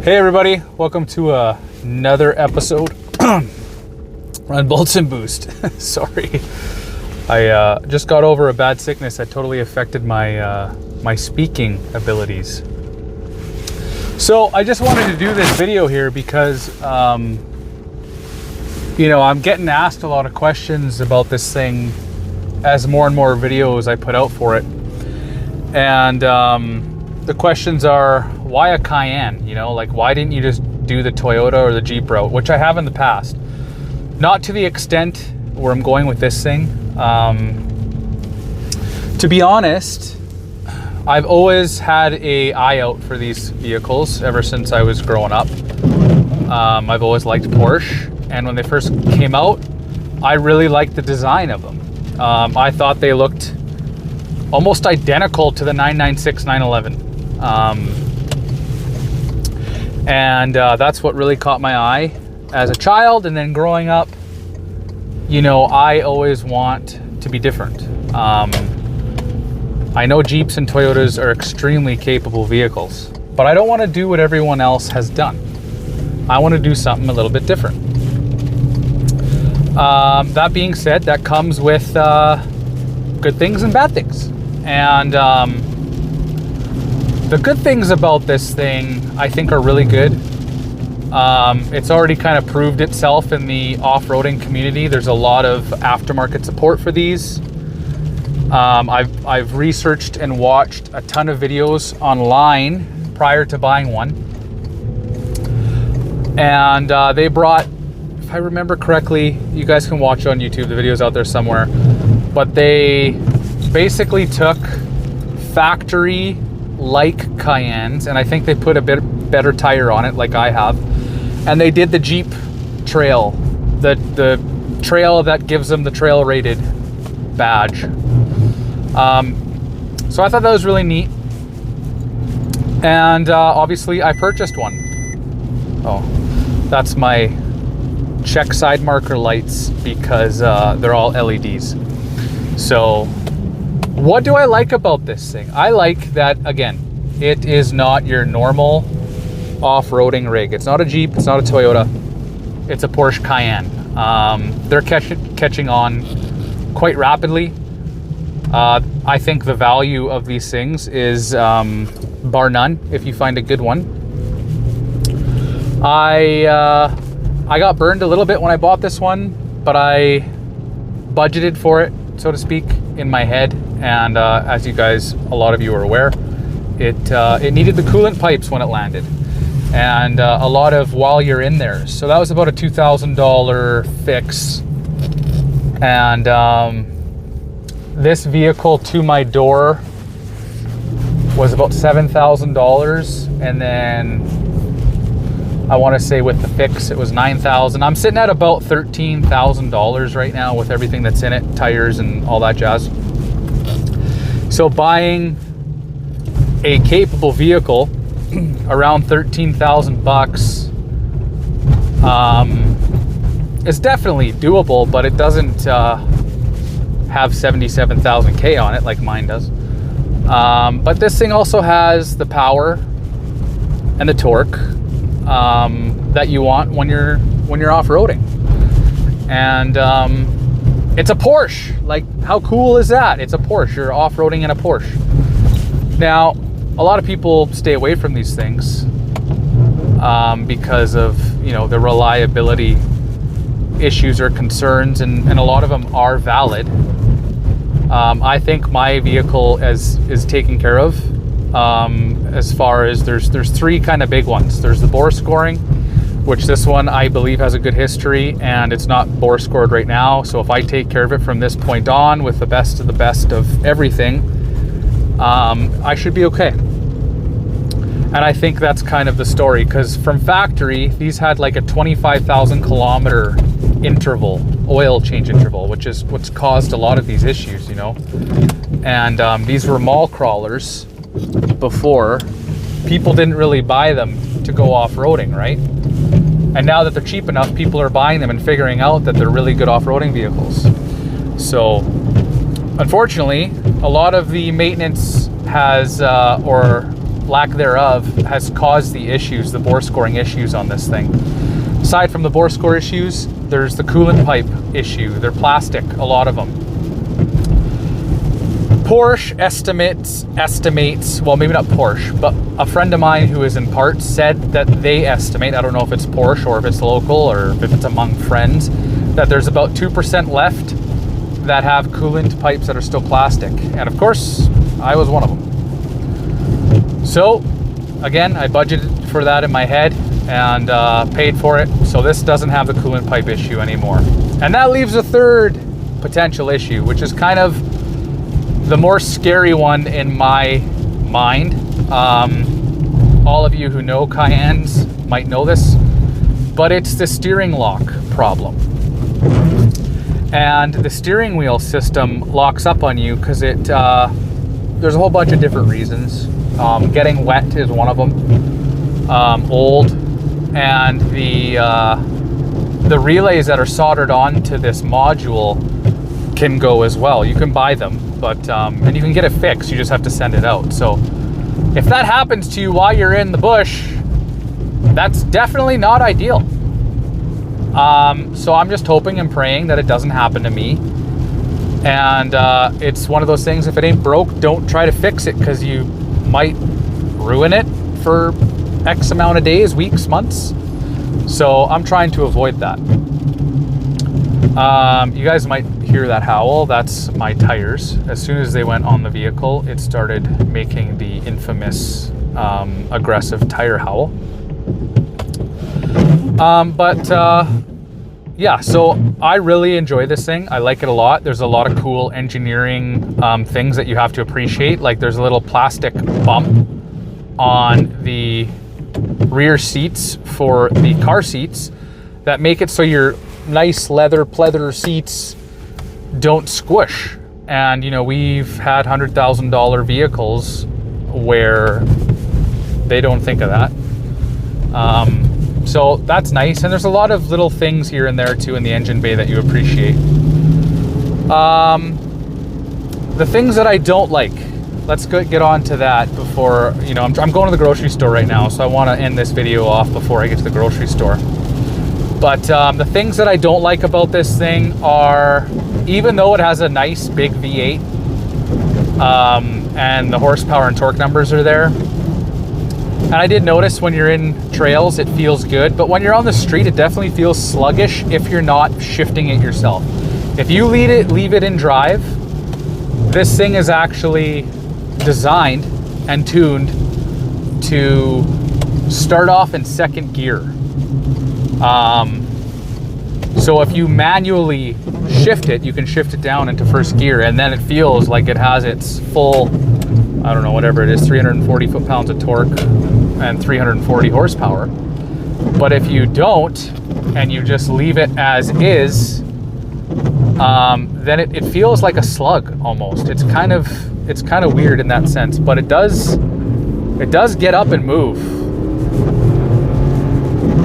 Hey everybody, welcome to another episode on Bolts and Boost. Sorry, I just got over a bad sickness that totally affected my speaking abilities. So I just wanted to do this video here because I'm getting asked a lot of questions about this thing as more and more videos I put out for it, and the questions are, why a Cayenne? Why didn't you just do the Toyota or the Jeep route, which I have in the past. Not to the extent where I'm going with this thing. To be honest, I've always had an eye out for these vehicles ever since I was growing up. I've always liked Porsche, and when they first came out, I really liked the design of them. I thought they looked almost identical to the 996 911. That's what really caught my eye as a child, and then growing up, I always want to be different. I know Jeeps and Toyotas are extremely capable vehicles, but I don't want to do what everyone else has done. I want to do something a little bit different. That being said, that comes with good things and bad things. And the good things about this thing, I think, are really good. It's already kind of proved itself in the off-roading community. There's a lot of aftermarket support for these. I've researched and watched a ton of videos online prior to buying one. And they brought, if I remember correctly, you guys can watch on YouTube, the video's out there somewhere, but they basically took factory like Cayennes, and I think they put a bit better tire on it, like I have, and they did the Jeep trail, the trail that gives them the trail rated badge. So I thought that was really neat, and obviously I purchased one. Oh, that's my check side marker lights, because they're all LEDs. So what do I like about this thing? I like that, again, it is not your normal off-roading rig. It's not a Jeep, it's not a Toyota, it's a Porsche Cayenne. They're catching on quite rapidly. I think the value of these things is bar none if you find a good one. I got burned a little bit when I bought this one, but I budgeted for it, so to speak, in my head. And as you guys, a lot of you are aware, it needed the coolant pipes when it landed, and a lot of while you're in there. So that was about a $2,000 fix. And this vehicle to my door was about $7,000, and then I want to say with the fix it was $9,000. I'm sitting at about $13,000 right now with everything that's in it, tires and all that jazz. So buying a capable vehicle around $13,000 is definitely doable, but it doesn't have 77,000 K on it like mine does. But this thing also has the power and the torque that you want when you're off-roading. And it's a Porsche. Like, how cool is that? It's a Porsche. You're off-roading in a Porsche. Now, a lot of people stay away from these things because of, the reliability issues or concerns, and a lot of them are valid. I think my vehicle is taken care of. As far as there's three kind of big ones. There's the bore scoring, which this one I believe has a good history, and it's not bore scored right now. So if I take care of it from this point on with the best of the best of everything, I should be okay. And I think that's kind of the story, because from factory, these had like a 25,000 kilometer interval, oil change interval, which is what's caused a lot of these issues, And these were mall crawlers before. People didn't really buy them to go off-roading, right? And now that they're cheap enough, people are buying them and figuring out that they're really good off-roading vehicles. So unfortunately, a lot of the maintenance has, or lack thereof has caused the issues, the bore scoring issues on this thing. Aside from the bore score issues, there's the coolant pipe issue. They're plastic, a lot of them. Porsche estimates, well, maybe not Porsche, but a friend of mine who is in parts said that they estimate, I don't know if it's Porsche or if it's local or if it's among friends, that there's about 2% left that have coolant pipes that are still plastic. And of course, I was one of them. So, again, I budgeted for that in my head and paid for it. So this doesn't have the coolant pipe issue anymore. And that leaves a third potential issue, which is kind of the more scary one in my mind. All of you who know Cayennes might know this, but it's the steering lock problem. And the steering wheel system locks up on you because it there's a whole bunch of different reasons. Getting wet is one of them. Old, and the relays that are soldered onto this module can go as well. You can buy them, but and you can get it fixed. You just have to send it out. So if that happens to you while you're in the bush, that's definitely not ideal. So I'm just hoping and praying that it doesn't happen to me. And it's one of those things, if it ain't broke, don't try to fix it, because you might ruin it for X amount of days, weeks, months. So I'm trying to avoid that. You guys might hear that howl. That's my tires. As soon as they went on the vehicle, it started making the infamous aggressive tire howl. Yeah, so I really enjoy this thing. I like it a lot. There's a lot of cool engineering things that you have to appreciate. Like there's a little plastic bump on the rear seats for the car seats that make it so your nice leather pleather seats don't squish. And you know, we've had $100,000 vehicles where they don't think of that. So that's nice, and there's a lot of little things here and there too in the engine bay that you appreciate. The things that I don't like, let's get on to that before, you know, I'm going to the grocery store right now, so I want to end this video off before I get to the grocery store. But the things that I don't like about this thing are, even though it has a nice big V8 and the horsepower and torque numbers are there, and I did notice when you're in trails, it feels good, but when you're on the street, it definitely feels sluggish if you're not shifting it yourself. If you leave it in drive, this thing is actually designed and tuned to start off in second gear. So if you manually shift it, you can shift it down into first gear, and then it feels like it has its full, I don't know, whatever it is, 340 foot-pounds of torque and 340 horsepower. But if you don't, and you just leave it as is, then it feels like a slug almost. It's kind of weird in that sense, but it does get up and move.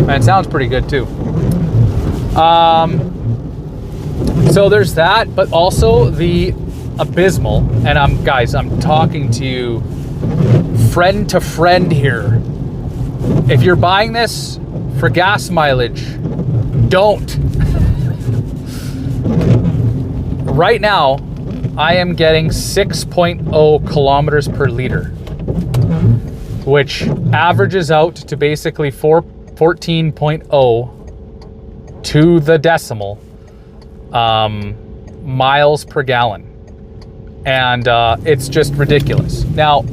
And it sounds pretty good too. So there's that, but also the abysmal, and I'm talking to you friend to friend here. If you're buying this for gas mileage, don't. Right now, I am getting 6.0 kilometers per liter, which averages out to basically 14.0 to the decimal miles per gallon. And it's just ridiculous. Now,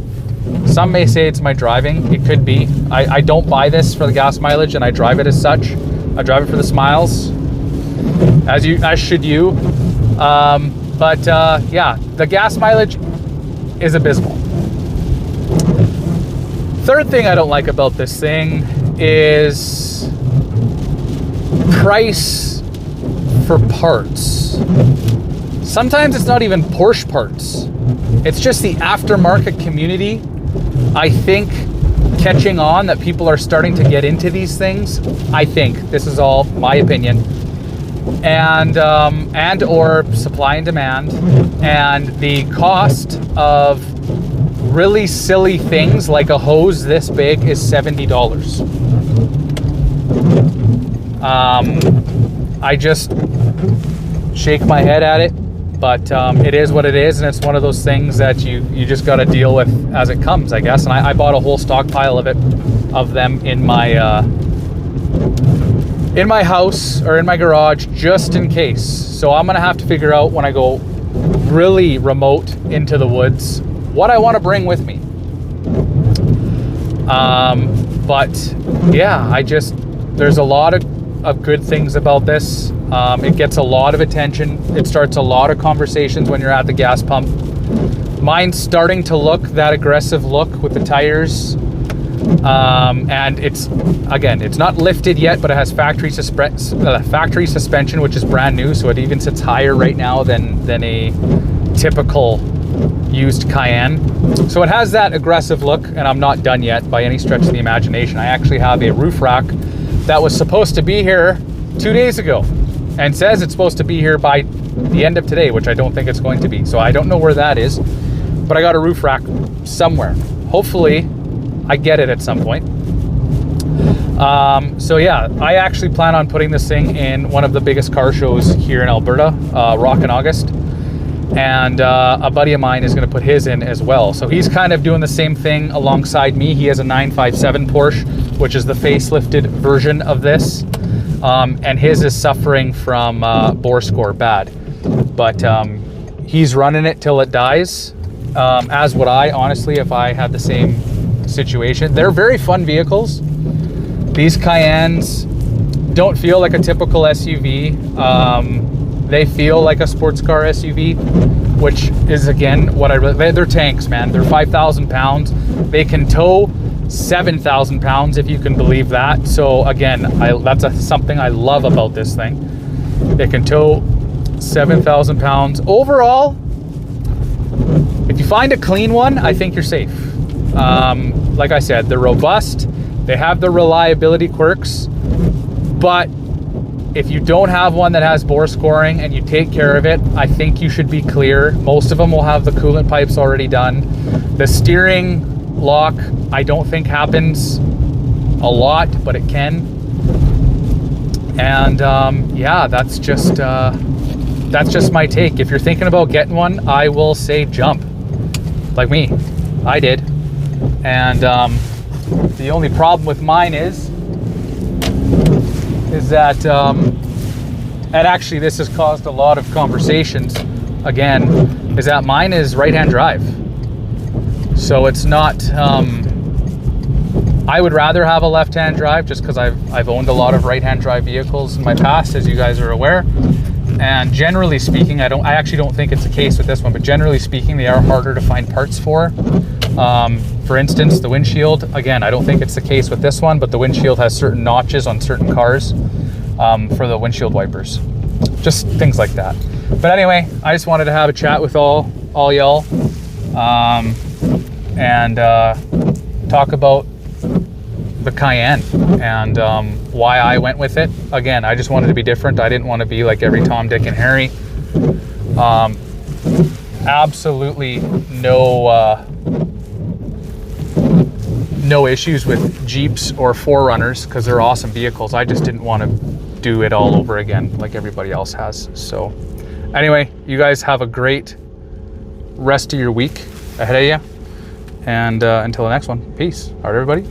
some may say it's my driving. It could be. I don't buy this for the gas mileage, and I drive it as such. I drive it for the smiles, as should you. Yeah, the gas mileage is abysmal. Third thing I don't like about this thing is price for parts. Sometimes it's not even Porsche parts. It's just the aftermarket community, I think, catching on that people are starting to get into these things. I think this is all my opinion. And or supply and demand, and the cost of really silly things like a hose this big is $70. I just shake my head at it, but it is what it is, and it's one of those things that you just got to deal with as it comes, I guess. And I bought a whole stockpile of them in my house or in my garage just in case. So I'm gonna have to figure out when I go really remote into the woods what I want to bring with me. But yeah, there's a lot of good things about this. It gets a lot of attention. It starts a lot of conversations when you're at the gas pump. Mine's starting to look that aggressive look with the tires. And it's not lifted yet, but it has factory suspension, which is brand new. So it even sits higher right now than a typical used Cayenne. So it has that aggressive look, and I'm not done yet by any stretch of the imagination. I actually have a roof rack that was supposed to be here 2 days ago and says it's supposed to be here by the end of today, which I don't think it's going to be. So I don't know where that is, but I got a roof rack somewhere. Hopefully I get it at some point. So yeah, I actually plan on putting this thing in one of the biggest car shows here in Alberta, Rock in August. And a buddy of mine is going to put his in as well. So he's kind of doing the same thing alongside me. He has a 957 Porsche, which is the facelifted version of this. And his is suffering from bore score bad. But he's running it till it dies, as would I, honestly, if I had the same situation. They're very fun vehicles. These Cayennes don't feel like a typical SUV. They feel like a sports car SUV, which is, again, they're tanks, man. They're 5,000 pounds. They can tow 7,000 pounds, if you can believe that. So again, that's something I love about this thing. It can tow 7,000 pounds. Overall, if you find a clean one, I think you're safe. Like I said, they're robust. They have the reliability quirks, but if you don't have one that has bore scoring and you take care of it, I think you should be clear. Most of them will have the coolant pipes already done. The steering lock, I don't think happens a lot, but it can. And yeah, that's just my take. If you're thinking about getting one, I will say jump. Like me, I did. And the only problem with mine is that, and actually this has caused a lot of conversations again, is that mine is right-hand drive. So it's not, I would rather have a left-hand drive just because I've owned a lot of right-hand drive vehicles in my past, as you guys are aware. And generally speaking, I actually don't think it's the case with this one, but generally speaking, they are harder to find parts for. For instance, the windshield, again, I don't think it's the case with this one, but the windshield has certain notches on certain cars for the windshield wipers. Just things like that. But anyway, I just wanted to have a chat with all y'all and talk about the Cayenne and why I went with it. Again, I just wanted to be different. I didn't want to be like every Tom, Dick, and Harry. Absolutely no issues with Jeeps or 4Runners because they're awesome vehicles. I just didn't want to do it all over again like everybody else has. So anyway, you guys have a great rest of your week ahead of you. And until the next one, peace. All right, everybody.